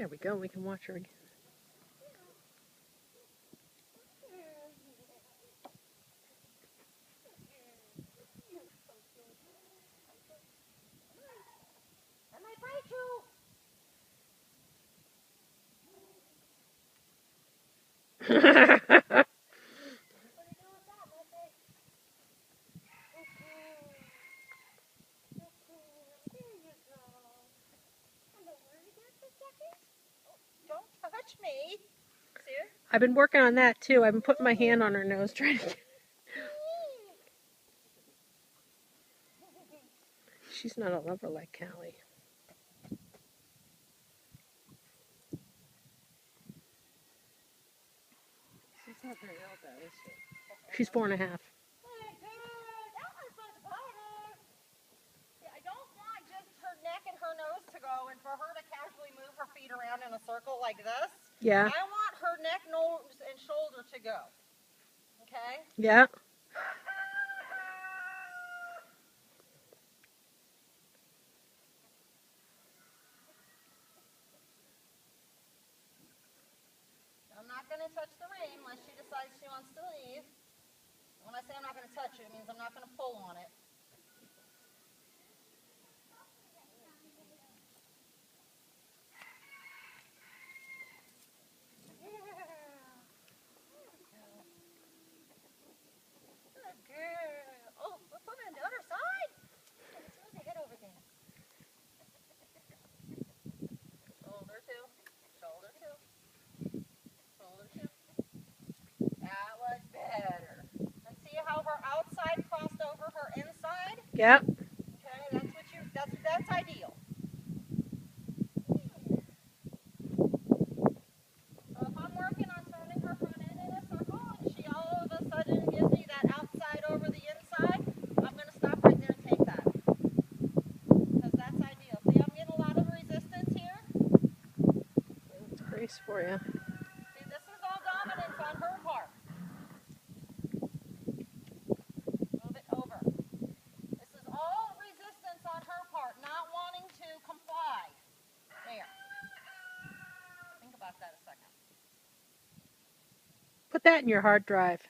There we go. We can watch her again. I might bite you. Don't touch me. See? I've been working on that too. I've been putting my hand on her nose trying to. She's not a lover like Callie. She's not very old though, is she? She's 4.5. I don't want just her neck and her nose to go and for her to casually move her feet around in a circle like this. Yeah. I want her neck, nose, and shoulder to go. Okay? Yeah. I'm not going to touch the rein unless she decides she wants to leave. When I say I'm not going to touch it, it means I'm not going to pull on it. Good girl. Oh, we're putting on the other side. Let's move the head over there. Shoulder two. Shoulder two. Shoulder two. That was better. And see how her outside crossed over her inside? Yep. Okay, that's what you. That's ideal. So if I'm working on turning her front end in a circle and she all of a sudden gives me that outside over the inside, I'm going to stop right there and take that. Because that's ideal. See, I'm getting a lot of resistance here. It's Grace for you. See, this is all dominance on her part. Move it over. This is all resistance on her part, not wanting to comply. There. Think about that a second. Put that in your hard drive.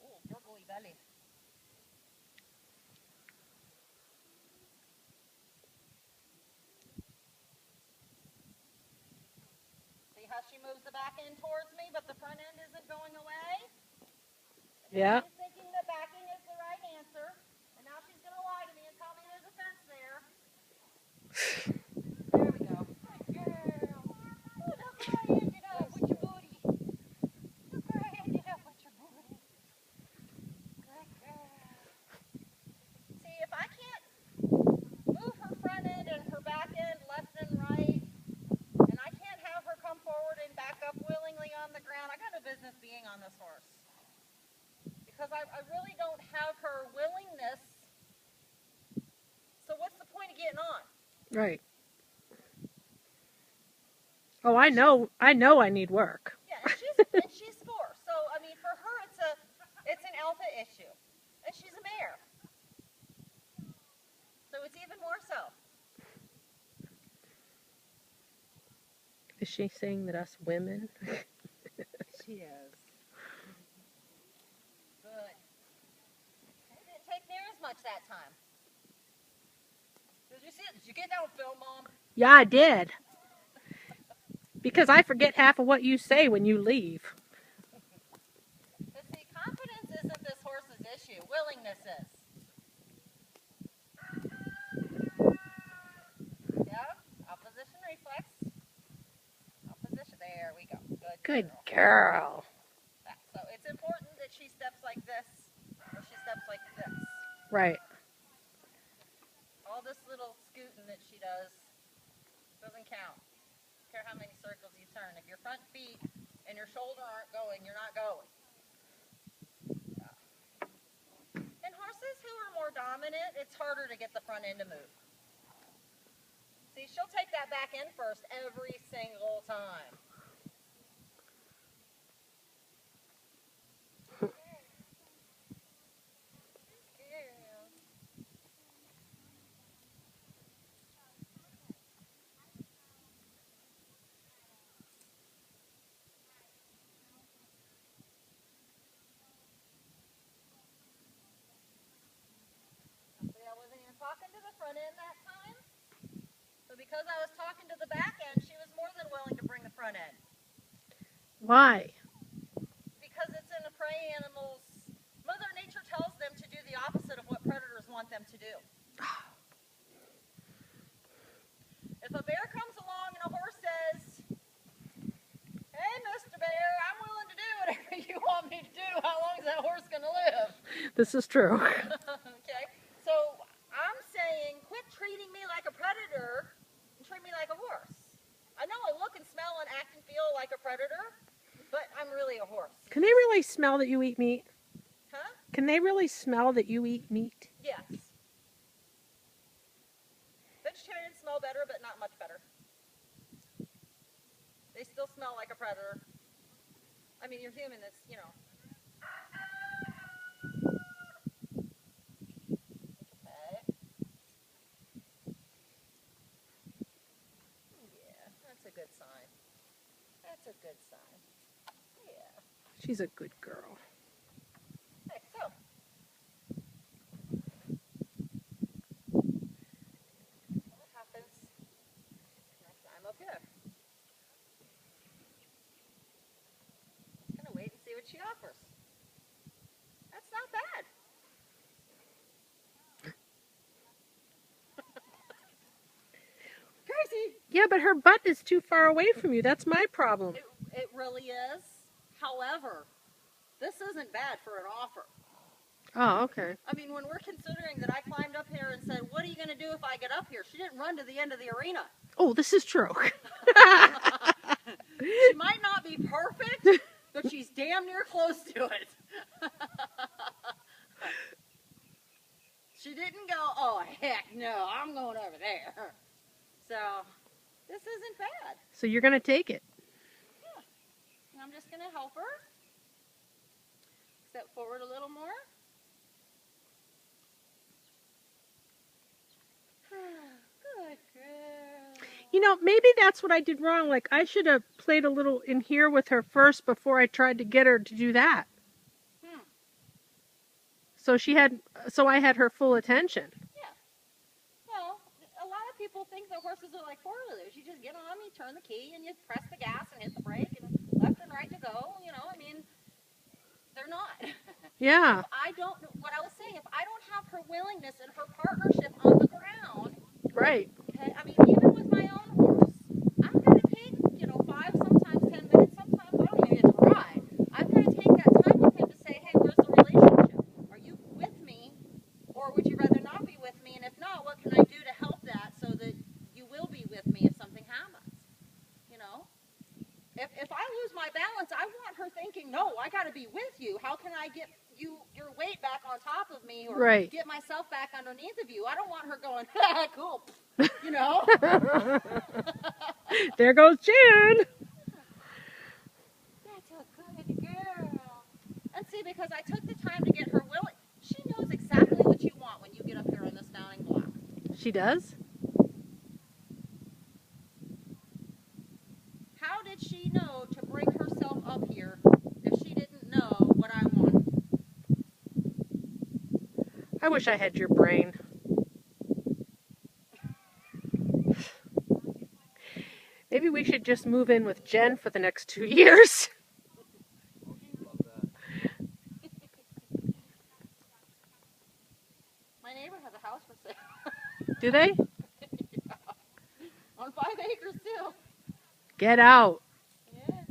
Oh, gurgly belly. See how she moves the back end towards me, but the front end isn't going away? Yeah. She's thinking the backing is the right answer, and now she's going to lie to me and tell me there's a fence there. There we go. Good girl. Oh, look where I ended up with your booty. Look where I ended up with your booty. Good girl. See, if I can't move her front end and her back end left and right, and I can't have her come forward and back up willingly on the ground, I got no business being on this horse. Because I really don't have her willingness. So what's the point of getting on? Right. Oh, I know I need work. Yeah, and she's 4. So I mean, for her, it's an alpha issue, and she's a mare. So it's even more so. Is she saying that us women? She is. Good. It didn't take near as much that time. Did you see it? Did you get that on film, Mom? Yeah, I did. Because I forget half of what you say when you leave. But see, confidence isn't this horse's issue. Willingness is. Yeah, opposition reflex. Opposition. There we go. Good girl. So it's important that she steps like this, or she steps like this. Right. All this little scooting that she does doesn't count. Don't care how many circles you turn. If your front feet and your shoulder aren't going, you're not going. Yeah. And horses who are more dominant, it's harder to get the front end to move. See, she'll take that back end first every single time. front end that time. So because I was talking to the back end, she was more than willing to bring the front end. Why? Because it's in the prey animals. Mother Nature tells them to do the opposite of what predators want them to do. If a bear comes along and a horse says, "Hey, Mr. Bear, I'm willing to do whatever you want me to do. How long is that horse going to live?" This is true. Okay? So I'm saying quit treating me like a predator and treat me like a horse. I know I look and smell and act and feel like a predator, but I'm really a horse. Can they really smell that you eat meat? Huh? Can they really smell that you eat meat? Yes. Vegetarians smell better, but not much better. They still smell like a predator. I mean, you're human, it's, you know. Okay. Yeah, that's a good sign. That's a good sign. Yeah. She's a good girl. Okay, so. What happens next time up here? Just gonna wait and see what she offers. That's not bad. Crazy. Yeah, but her butt is too far away from you. That's my problem. It really is. However, this isn't bad for an offer. Oh, okay. I mean, when we're considering that I climbed up here and said, "What are you going to do if I get up here?" She didn't run to the end of the arena. Oh, this is true. She might not be perfect, but she's damn near close to it. She didn't go, "Oh, heck no, I'm going over there." So, this isn't bad. So you're going to take it. Yeah. And I'm just going to help her. Step forward a little more. Good girl. You know, maybe that's what I did wrong. Like, I should have played a little in here with her first before I tried to get her to do that. So I had her full attention. Yeah. Well, a lot of people think that horses are like four-wheelers. You just get on, you turn the key, and you press the gas and hit the brake, and left and right to go. You know, I mean, they're not. Yeah. I don't, what I was saying, if I don't have her willingness and her partnership on the ground, Right. okay, I mean, even with my own horse, I'm going to take, 5, sometimes 10 minutes, sometimes I don't even get to ride. I'm going to take that time with him to say, "Hey, where's the relationship? Are you with me, or would you rather not be with me? And if not, what can I do to help that so that you will be with me if something happens?" You know? If I lose my balance, I want her thinking, "No, I got to be with you. How can I get your weight back on top of me, or Right. get myself back underneath of you?" I don't want her going, "Cool," you know? There goes Jan. That's a good girl. And see, because I took the time to get her willing, she knows exactly what you want when you get up here on this mounting block. She does? How did she know to bring herself up here if she didn't know what I wanted? I wish I had your brain. Maybe we should just move in with Jen for the next 2 years. My neighbor has a house for sale. Do they? Yeah. On 5 acres too. Get out. Yeah.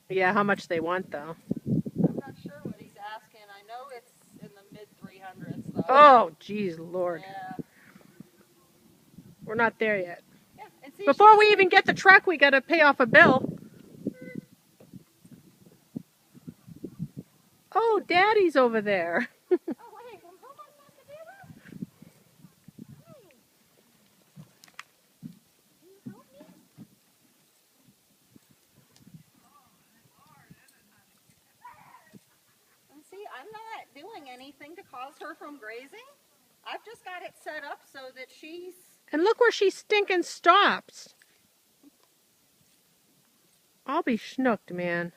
Yeah, how much they want, though. I'm not sure what he's asking. I know it's in the mid 300s though. Oh, geez, Lord. Yeah. We're not there yet. Yeah. And see, Before we even get the truck, we got to pay off a bill. Oh, Daddy's over there. Oh wait, well, how am I supposed to do that? Hey. Can you help me? And see, I'm not doing anything to cause her from grazing. I've just got it set up so that she's... And look where she stinking stops. I'll be schnooked, man.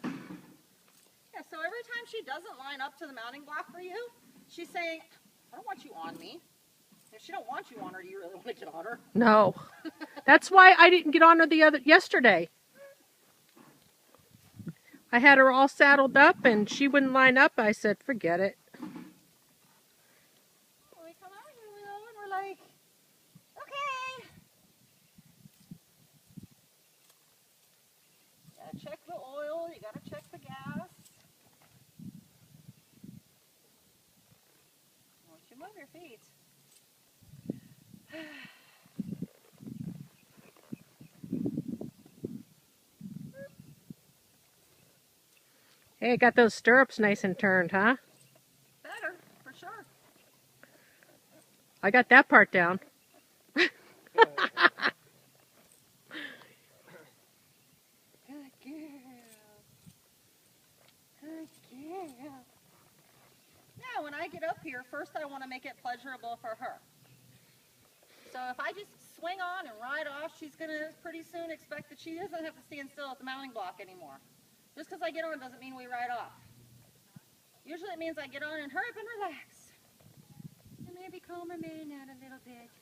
Yeah, so every time she doesn't line up to the mounting block for you, she's saying, I don't want you on me. If she don't want you on her, do you really want to get on her? No. That's why I didn't get on her yesterday. I had her all saddled up and she wouldn't line up. I said, forget it. We come out here, and we're like, okay. You gotta check the oil, you gotta check the gas. Once you move your feet. Hey, got those stirrups nice and turned, huh? Better, for sure. I got that part down. Good girl. Good girl. Now, when I get up here, first I want to make it pleasurable for her. So if I just swing on and ride off, she's going to pretty soon expect that she doesn't have to stand still at the mounting block anymore. Just because I get on doesn't mean we ride off. Usually it means I get on and hurry up and relax. And maybe calm her man out a little bit.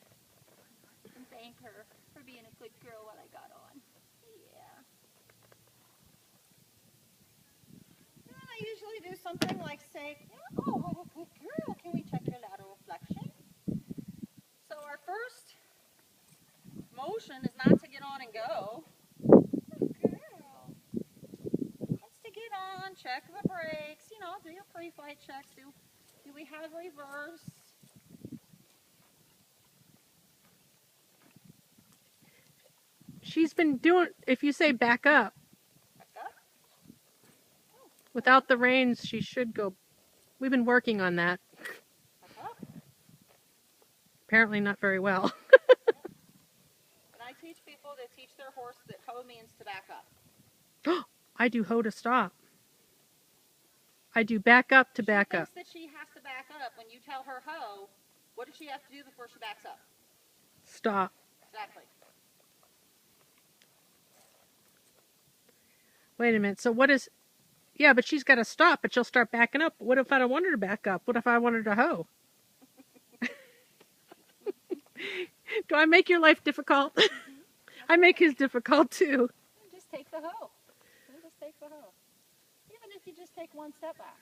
And thank her for being a good girl while I got on. Yeah. And then I usually do something like say, oh, what a good girl. Can we check your lateral flexion? So our first motion is not to get on and go. Good girl. It's to get on, check the brakes, you know, do your pre-flight checks. Do we have reverse? She's been doing, if you say back up, Back up? without the reins, she should go. We've been working on that. Back up? Apparently not very well. And I teach people to teach their horse that ho means to back up. I do hoe to stop. I do back up to back up. She thinks that she has to back up. When you tell her ho, what does she have to do before she backs up? Stop. Exactly. Wait a minute. So what is... Yeah, but she's got to stop, but she'll start backing up. What if I don't want her to back up? What if I want her to hoe? Do I make your life difficult? I make his difficult too. Just take the hoe. Just take the hoe. Even if you just take one step back.